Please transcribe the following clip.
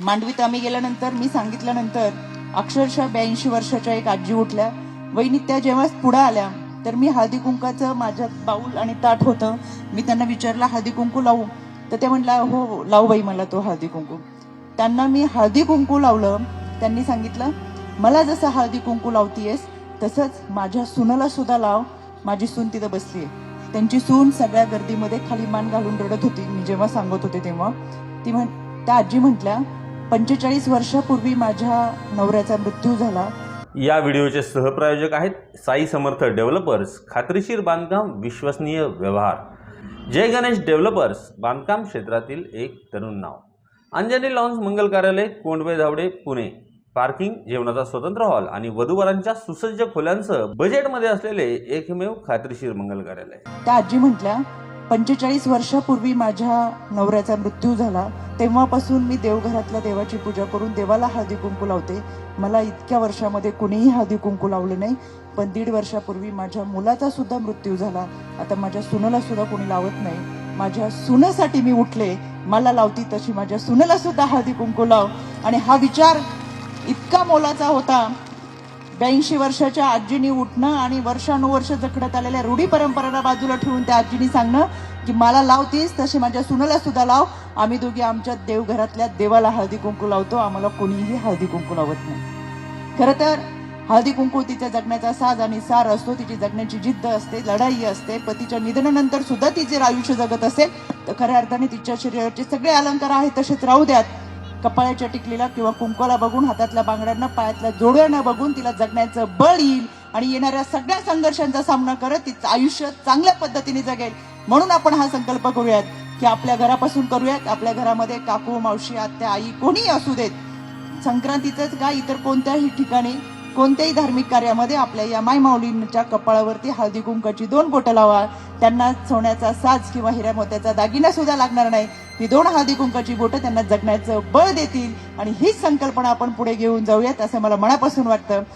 मांडवीत आम्ही गेल्यानंतर मी सांगितल्यानंतर अक्षरशः 82 वर्षाच्या एक आजी उठल्या. वहिनी त्या जेव्हा पुढे आल्या तर मी हळदी कुंकाचं माझ्यात बाऊल आणि ताट होतं. मी त्यांना विचारलं हळदी कुंकू लावू, तर ते म्हटलं हो लावू बाई मला तो हळदी कुंकू. त्यांना मी हळदी कुंकू लावलं. त्यांनी सांगितलं मला जसं हळदी कुंकू लावतीयस तसंच माझ्या सुनाला सुद्धा लाव. माझी सून तिथं बसलीये. त्यांची सून सगळ्या गर्दीमध्ये खाली मान घालून रडत होती. मी जेव्हा सांगत होते तेव्हा त्या आजी म्हटल्या 45 वर्षापूर्वी माझ्या नवऱ्याचा मृत्यू झाला. या व्हिडिओचे सहप्रायोजक आहेत साई समर्थ डेव्हलपर्स, खात्रीशीर बांधकाम, विश्वसनीय व्यवहार. जय गणेश डेव्हलपर्स, बांधकाम क्षेत्रातील एक तरुण नाव. अंजनी लॉन्स मंगल कार्यालय, कोंडवे धावडे, पुणे. पार्किंग, जेवणाचा स्वतंत्र हॉल आणि वधूवरांच्या सुसज्ज खोल्यांसह बजेटमध्ये असलेले एकमेव खात्रीशीर मंगल कार्यालय. त्या आजी म्हटल्या 45 वर्षापूर्वी माझ्या नवऱ्याचा मृत्यू झाला. तेव्हापासून मी देवघरातल्या देवाची पूजा करून देवाला हळदी कुंकू लावते. मला इतक्या वर्षामध्ये कुणीही हळदी कुंकू लावलं नाही. पण 1.5 वर्षापूर्वी माझ्या मुलाचा सुद्धा मृत्यू झाला. आता माझ्या सुनेला सुद्धा कोणी लावत नाही. माझ्या सुनेसाठी मी उठले. मला लावती तशी माझ्या सुनेला सुद्धा हळदी कुंकू लाव. आणि हा विचार इतका मोलाचा होता. 82 वर्षाच्या आजीनी उठणं आणि वर्षानुवर्ष जखडत आलेल्या रूढी परंपरेला बाजूला ठेवून त्या आजीनी सांगणं की मला लावतीस तसे माझ्या सुनेला सुद्धा लाव. आम्ही दोघी आमच्या देवघरातल्या देवाला हळदी कुंकू लावतो. आम्हाला कोणीही हळदी कुंकू लावत नाही. खरं तर हळदी कुंकू तिच्या जगण्याचा साज आणि सार असतो. तिची जगण्याची जिद्द असते, लढाई असते. पतीच्या निधनानंतर सुद्धा ती जर आयुष्य जगत असेल तर खऱ्या अर्थाने तिच्या शरीराचे सगळे अलंकार आहेत तसेच राहू द्यात. कपाळाच्या टिकलीला किंवा कुंकवाला बघून, हातातल्या बांगड्यांना, पायातल्या जोड्यांना बघून तिला जगण्याचं बळ येईल आणि येणाऱ्या सगळ्या संघर्षांचा सामना करत तिचं आयुष्य चांगल्या पद्धतीने जगेल. म्हणून आपण हा संकल्प करूयात की आपल्या घरापासून करूयात. आपल्या घरामध्ये काकू, मावशी, आत्या, आई कोणीही असू देत, संक्रांतीचंच का इतर कोणत्याही ठिकाणी कोणत्याही धार्मिक कार्यामध्ये आपल्या या माय माऊलींच्या कपाळावरती हळदी कुंकाची 2 बोटं लावा. त्यांना सोन्याचा साज किंवा हिऱ्या मोत्याचा दागिना सुद्धा लागणार नाही. ही 2 हळदी कुंकाची बोटं त्यांना जगण्याचं बळ देतील आणि हीच संकल्पना आपण पुढे घेऊन जाऊयात असं मला मनापासून वाटतं.